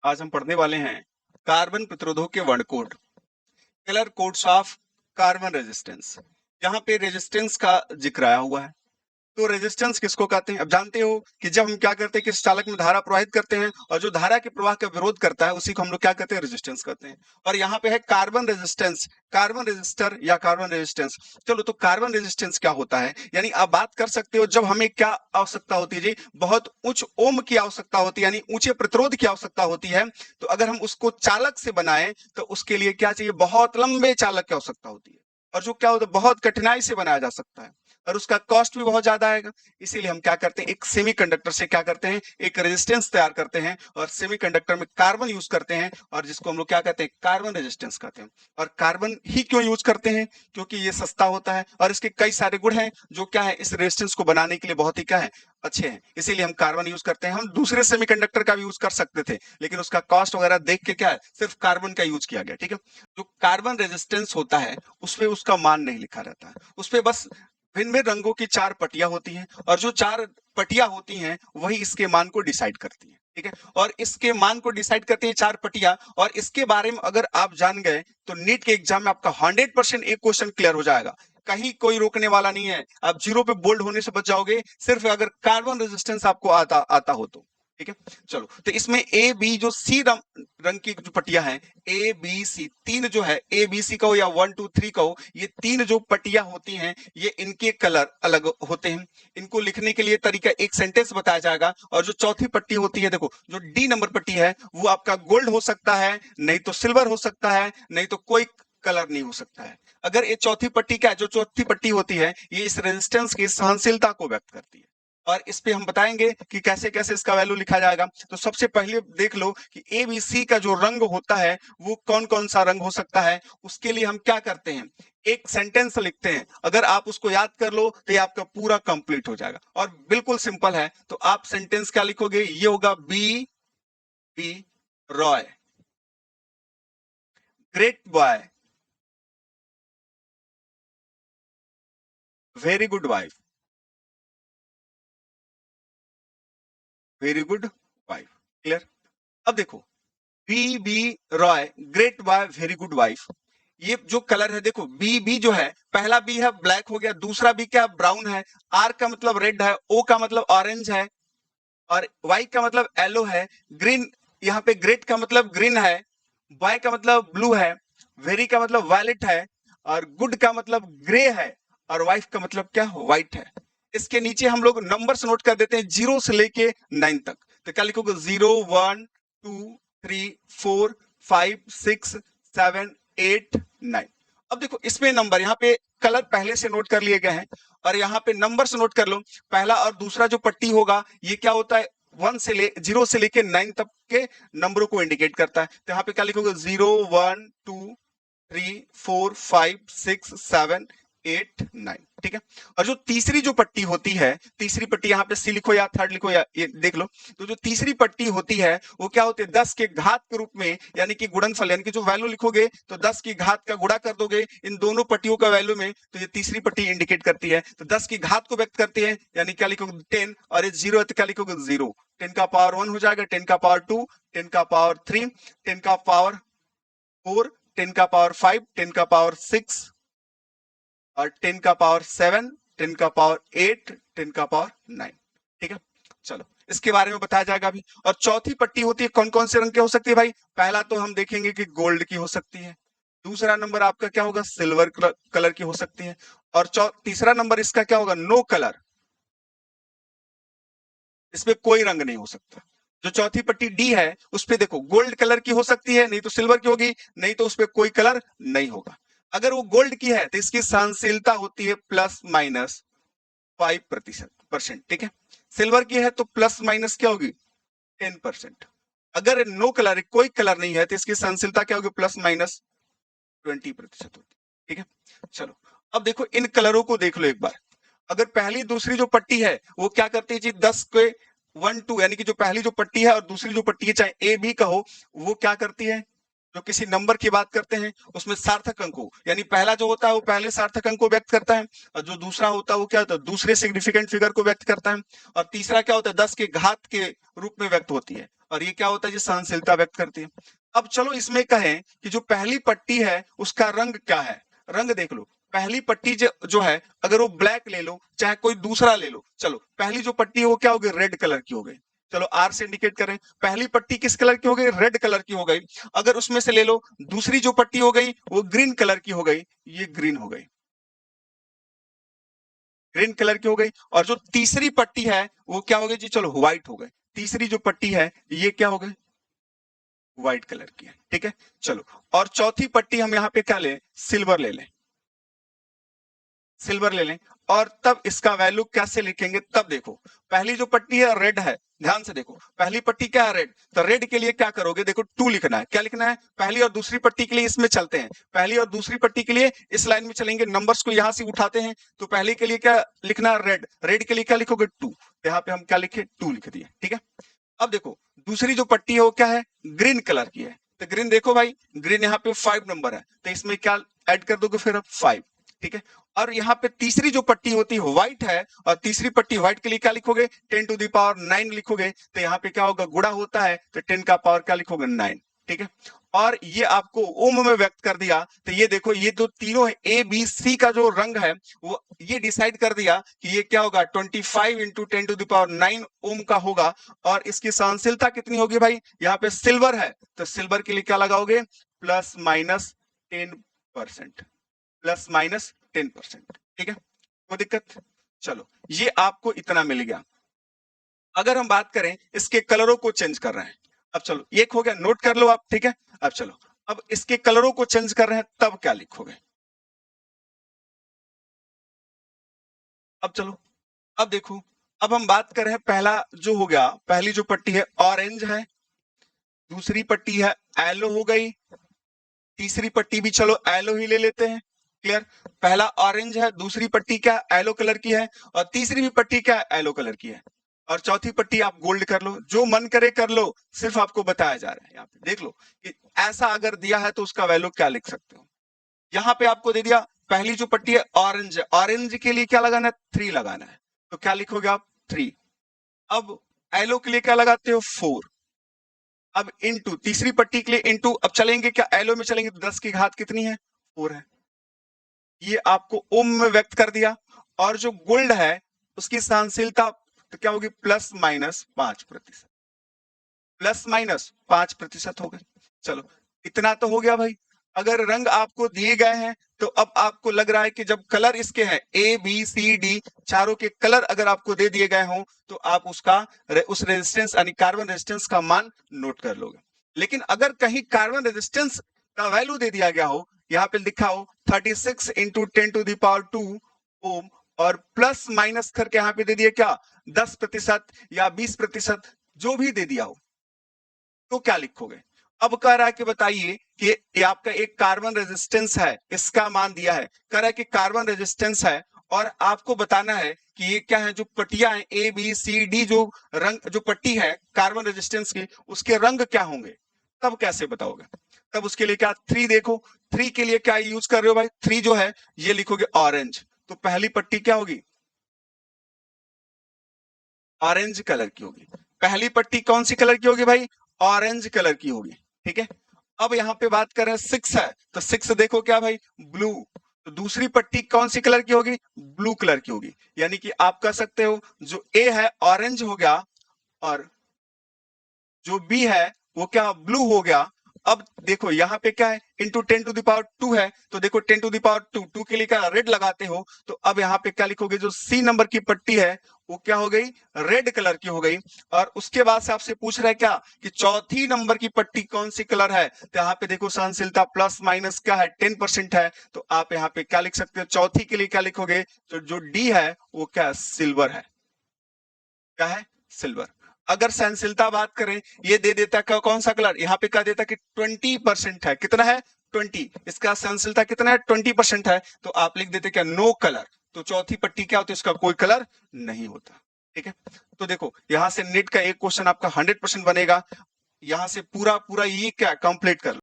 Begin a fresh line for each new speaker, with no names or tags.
आज हम पढ़ने वाले हैं कार्बन प्रतिरोधों के वर्ण code, colour codes of carbon resistance. यहाँ पे रेजिस्टेंस का जिक्र आया हुआ है। तो रेजिस्टेंस किसको कहते हैं? अब जानते हो कि जब हम क्या करते हैं कि इस चालक में धारा प्रवाहित करते हैं और जो धारा के प्रवाह का विरोध करता है उसी को हम लोग क्या कहते हैं? रेजिस्टेंस कहते हैं। और यहाँ पे है कार्बन रेजिस्टेंस, कार्बन रेजिस्टर या कार्बन रेजिस्टेंस। चलो, तो कार्बन रेजिस्टेंस क्या होता है? यानी आप बात कर सकते हो जब हमें क्या आवश्यकता होती है जी, बहुत उच्च ओम की आवश्यकता होती है, यानी ऊंचे प्रतिरोध की आवश्यकता होती है। तो अगर हम उसको चालक से बनाएं तो उसके लिए क्या चाहिए? बहुत लंबे चालक की आवश्यकता होती है, और जो क्या होता है बहुत कठिनाई से बनाया जा सकता है और उसका कॉस्ट भी बहुत ज्यादा आएगा। इसीलिए हम क्या करते हैं? एक सेमीकंडक्टर से क्या करते हैं? एक रेजिस्टेंस तैयार करते हैं और सेमीकंडक्टर में कार्बन यूज करते हैं और जिसको हम लोग क्या कहते हैं? कार्बन रेजिस्टेंस कहते हैं। और कार्बन ही क्यों यूज करते हैं? क्योंकि ये सस्ता होता है और इसके कई सारे गुण हैं जो क्या है इस रेजिस्टेंस को बनाने के लिए बहुत ही क्या है? अच्छे हैं। इसीलिए हम कार्बन यूज करते हैं। हम दूसरे सेमीकंडक्टर का भी यूज कर सकते थे, लेकिन उसका कॉस्ट वगैरह देख के क्या है सिर्फ कार्बन का यूज किया गया। ठीक है, जो कार्बन रेजिस्टेंस होता है उसपे उसका मान नहीं लिखा रहता है, उसपे बस भिन्न भिन्न रंगों की 4 पट्टियां होती हैं और जो 4 पट्टियां होती हैं वही इसके मान को डिसाइड करती हैं। ठीक है, और इसके मान को डिसाइड करती है 4 पट्टियां। और इसके बारे में अगर आप जान गए तो नीट के एग्जाम में आपका 100% एक क्वेश्चन क्लियर हो जाएगा। कहीं कोई रोकने वाला नहीं है, आप जीरो पे बोल्ड होने से बच जाओगे सिर्फ अगर कार्बन रेजिस्टेंस आपको आता हो तो। ठीक है, चलो, तो इसमें ए बी जो सी रंग की जो पट्टियां हैं, ए बी सी, तीन जो है ए बी सी कहो या 1 2 3 कहो, ये तीन जो पट्टियां होती हैं ये इनके कलर अलग होते हैं। इनको लिखने के लिए तरीका एक सेंटेंस बताया जाएगा। और जो चौथी पट्टी होती है, देखो जो डी नंबर पट्टी है वो आपका गोल्ड हो सकता है, नहीं तो सिल्वर हो सकता है, नहीं तो कोई कलर नहीं हो सकता है। अगर ये चौथी पट्टी क्या है? जो चौथी पट्टी होती है ये इस रेजिस्टेंस की सहनशीलता को व्यक्त करती है और इस पे हम बताएंगे कि कैसे कैसे इसका वैल्यू लिखा जाएगा। तो सबसे पहले देख लो कि एबीसी का जो रंग होता है वो कौन कौन सा रंग हो सकता है। उसके लिए हम क्या करते हैं? एक सेंटेंस लिखते हैं। अगर आप उसको याद कर लो तो ये आपका पूरा कंप्लीट हो जाएगा और बिल्कुल सिंपल है। तो आप सेंटेंस क्या लिखोगे? ये होगा B B Roy, great boy, very good wife, very good wife. Clear? अब देखो, B B Roy, great boy, very good wife, ये जो कलर है देखो, बी बी जो है, पहला बी है ब्लैक हो गया, दूसरा बी क्या ब्राउन है, आर का मतलब रेड है, ओ का मतलब ऑरेंज है और वाई का मतलब येलो है, ग्रीन, यहाँ पे ग्रेट का मतलब ग्रीन है, बॉय का मतलब ब्लू है, वेरी का मतलब वायलेट है और गुड का मतलब ग्रे है और वाइफ का मतलब क्या? व्हाइट है। इसके नीचे हम लोग नंबर्स नोट कर देते हैं 0 से लेके 9 तक। तो क्या लिखोगे? 0 1 2 3 4 5 6 7 8 9। अब देखो इसमें नंबर, यहाँ पे कलर पहले से नोट कर लिए गए हैं और यहाँ पे नंबर्स नोट कर लो। पहला और दूसरा जो पट्टी होगा ये क्या होता है? 0 से लेके 9 तक के नंबरों को इंडिकेट करता है। तो यहाँ पे क्या लिखोगे? 0 1 2 3 4 5 6 7 8 9। ठीक है, और जो तीसरी जो पट्टी होती है, तीसरी पट्टी यहाँ पे सी लिखो या थर्ड लिखो या ये देख लो। तो जो तीसरी पट्टी होती है वो क्या होती है? 10 के घात के रूप में, यानी कि गुणनफल, यानी कि जो वैल्यू लिखोगे तो 10 की घात का गुणा कर दोगे इन दोनों पट्टियों का वैल्यू में, तो ये तीसरी पट्टी इंडिकेट करती है। तो 10 की घात को व्यक्त करती है, यानी क्या लिखोगे? 10, और ये 0 है तो क्या लिखोगे? 0। 10 का पावर 1 हो जाएगा, 10 का पावर 2, 10 का पावर 3, 10 का पावर 4, 10 का पावर 5, 10 का पावर 6 और 10 का पावर 7, 10 का पावर 8, 10 का पावर 9। ठीक है, चलो इसके बारे में बताया जाएगा अभी। और चौथी पट्टी होती है, कौन कौन से रंग की हो सकती है भाई? पहला तो हम देखेंगे कि गोल्ड की हो सकती है, दूसरा नंबर आपका क्या होगा? सिल्वर कलर की हो सकती है और तीसरा नंबर इसका क्या होगा? नो कलर, इसमें कोई रंग नहीं हो सकता। जो चौथी पट्टी डी है उस पे देखो गोल्ड कलर की हो सकती है, नहीं तो सिल्वर की होगी, नहीं तो उस पे कोई कलर नहीं होगा। अगर वो गोल्ड की है तो इसकी सहनशीलता होती है +-5%। ठीक है, सिल्वर की है तो प्लस माइनस क्या होगी? 10%। अगर नो कलर, कोई कलर नहीं है तो इसकी सहनशीलता क्या होगी? +-20% होती है। ठीक है, चलो अब देखो इन कलरों को देख लो एक बार। अगर पहली दूसरी जो पट्टी है वो क्या करती है जी? 10 के 1 2, यानी कि जो पहली जो पट्टी है और दूसरी जो पट्टी है चाहे ए बी का हो, वो क्या करती है? जो किसी नंबर की बात करते हैं उसमें सार्थक अंक हो, यानी पहला जो होता है वो पहले सार्थक अंक को व्यक्त करता है और जो दूसरा होता है वो क्या होता है? दूसरे सिग्निफिकेंट फिगर को व्यक्त करता है और तीसरा क्या होता है? 10 के घात के रूप में व्यक्त होती है और ये क्या होता है, ये सहनशीलता व्यक्त करती है। अब चलो इसमें कहें कि जो पहली पट्टी है उसका रंग क्या है, रंग देख लो। पहली पट्टी जो है, अगर वो ब्लैक ले लो चाहे कोई दूसरा ले लो, चलो पहली जो पट्टी है वो क्या हो गई, रेड कलर की हो गई। चलो आर से इंडिकेट करें, पहली पट्टी किस कलर की हो गई, रेड कलर की हो गई। अगर उसमें से ले लो दूसरी जो पट्टी हो गई वो ग्रीन कलर की हो गई, ये ग्रीन हो गई, ग्रीन कलर की हो गई। और जो तीसरी पट्टी है वो क्या हो गई जी, चलो व्हाइट हो गई। तीसरी जो पट्टी है ये क्या हो गई, व्हाइट कलर की है, ठीक है। चलो और चौथी पट्टी हम यहाँ पे क्या लें, सिल्वर ले लें, सिल्वर ले लें। और तब इसका वैल्यू कैसे लिखेंगे, तब देखो पहली जो पट्टी है रेड है, ध्यान से देखो पहली पट्टी क्या है, रेड। तो रेड के लिए क्या करोगे, देखो 2 लिखना है। क्या लिखना है, पहली और दूसरी पट्टी के लिए इसमें चलते हैं, पहली और दूसरी पट्टी के लिए इस लाइन में चलेंगे, नंबर्स को यहां से उठाते हैं। तो पहली के लिए क्या लिखना है, रेड। रेड के लिए क्या लिखोगे, 2। यहाँ पे हम क्या लिखे, 2 लिख दिए, ठीक है। अब देखो दूसरी जो पट्टी है वो क्या है, ग्रीन कलर की है। तो ग्रीन देखो भाई, ग्रीन यहाँ पे 5 नंबर है, तो इसमें क्या ऐड कर दोगे फिर, अब 5, ठीक है। और यहाँ पे तीसरी जो पट्टी होती है व्हाइट है, और तीसरी पट्टी व्हाइट के लिए क्या लिखोगे, 10⁻9 लिखोगे। तो यहाँ पे क्या होगा, गुणा होता है, तो 10 का पावर क्या लिखोगे, 9, ठीक है। और ये आपको ओम में व्यक्त कर दिया। तो ये देखो ये जो तीनों है, ए बी सी का जो रंग है वो ये डिसाइड कर दिया कि ये क्या होगा, 25 इंटू 10⁹ ओम का होगा। और इसकी सहनशीलता कितनी होगी भाई, यहाँ पे सिल्वर है तो सिल्वर के लिए क्या लगाओगे, +-10%, +-10%, ठीक है। कोई दिक्कत, चलो ये आपको इतना मिल गया। अगर हम बात करें इसके कलरों को चेंज कर रहे हैं, अब चलो एक हो गया, नोट कर लो आप, ठीक है। अब चलो अब इसके कलरों को चेंज कर रहे हैं, तब क्या लिखोगे। अब चलो अब देखो, अब हम बात कर रहे हैं, पहला जो हो गया, पहली जो पट्टी है ऑरेंज है, दूसरी पट्टी है येलो हो गई, तीसरी पट्टी भी चलो येलो ही ले लेते हैं, क्लियर। पहला ऑरेंज है, दूसरी पट्टी क्या येलो कलर की है, और तीसरी भी पट्टी क्या येलो कलर की है, और चौथी पट्टी आप गोल्ड कर लो, जो मन करे कर लो, सिर्फ आपको बताया जा रहा है। यहाँ पे देख लो कि ऐसा अगर दिया है तो उसका वैल्यू क्या लिख सकते हो। यहाँ पे आपको दे दिया पहली जो पट्टी है ऑरेंज है, ऑरेंज के लिए क्या लगाना है, 3 लगाना है, तो क्या लिखोगे आप, 3। अब येलो के लिए क्या लगाते हो, 4। अब इनटू तीसरी पट्टी के लिए इनटू, अब चलेंगे क्या येलो में चलेंगे, तो 10 की घात कितनी है, 4 है। ये आपको ओम में व्यक्त कर दिया। और जो गोल्ड है उसकी सहनशीलता तो क्या होगी, +-5%, +-5% हो गई। चलो इतना तो हो गया भाई। अगर रंग आपको दिए गए हैं तो अब आपको लग रहा है कि जब कलर इसके हैं ए बी सी डी, चारों के कलर अगर आपको दे दिए गए हों तो आप उसका उस रेजिस्टेंस यानी कार्बन रेजिस्टेंस का मान नोट कर लोगे। लेकिन अगर कहीं कार्बन रेजिस्टेंस का वैल्यू दे दिया गया हो, यहाँ पे लिखा हो 36 इंटू 10⁻², ओम, और प्लस माइनस करके यहाँ पे दे दिया क्या, 10% या 20%, जो भी दे दिया हो, तो क्या लिखोगे। अब कह रहा है कि बताइए कि ये आपका एक कार्बन रेजिस्टेंस है, इसका मान दिया है, कह रहा है कि कार्बन रेजिस्टेंस है, और आपको बताना है कि ये क्या है, जो पट्टियां हैं ए बी सी डी, जो रंग जो पट्टी है कार्बन रेजिस्टेंस की, उसके रंग क्या होंगे। तब कैसे बताओगे, तब उसके लिए क्या, 3 देखो, 3 के लिए क्या यूज कर रहे हो भाई, 3 जो है ये लिखोगे ऑरेंज। तो पहली पट्टी क्या होगी, ऑरेंज कलर की होगी। पहली पट्टी कौन सी कलर की होगी भाई, ऑरेंज कलर की होगी, ठीक है। अब यहाँ पे बात कर रहे हैं 6 है, तो 6 देखो क्या भाई, ब्लू। तो दूसरी पट्टी कौन सी कलर की होगी, ब्लू कलर की होगी। यानी कि आप कह सकते हो जो ए है ऑरेंज हो गया, और जो बी है वो क्या, ब्लू हो गया। अब देखो यहाँ पे क्या है, इंटू 10⁻² है, तो देखो 10⁻², 2 के लिए क्या रेड लगाते हो, तो अब यहाँ पे क्या लिखोगे, जो सी नंबर की पट्टी है वो क्या हो गई, रेड कलर की हो गई। और उसके बाद से आपसे पूछ रहा है क्या, कि चौथी नंबर की पट्टी कौन सी कलर है, तो यहाँ पे देखो सहनशीलता प्लस माइनस क्या है, 10% है, तो आप यहाँ पे क्या लिख सकते हो, चौथी के लिए क्या लिखोगे, तो जो डी है वो क्या, सिल्वर है, क्या है, सिल्वर। अगर सहनशीलता बात करें, ये दे देता क्या, कौन सा कलर, यहाँ पे क्या देता कि 20% है, कितना है, 20, इसका सहनशीलता कितना है, 20% है, तो आप लिख देते क्या, नो कलर। तो चौथी पट्टी क्या होती है, उसका कोई कलर नहीं होता, ठीक है। तो देखो यहां से नेट का एक क्वेश्चन आपका 100% बनेगा। यहां से पूरा पूरा ये क्या कंप्लीट कर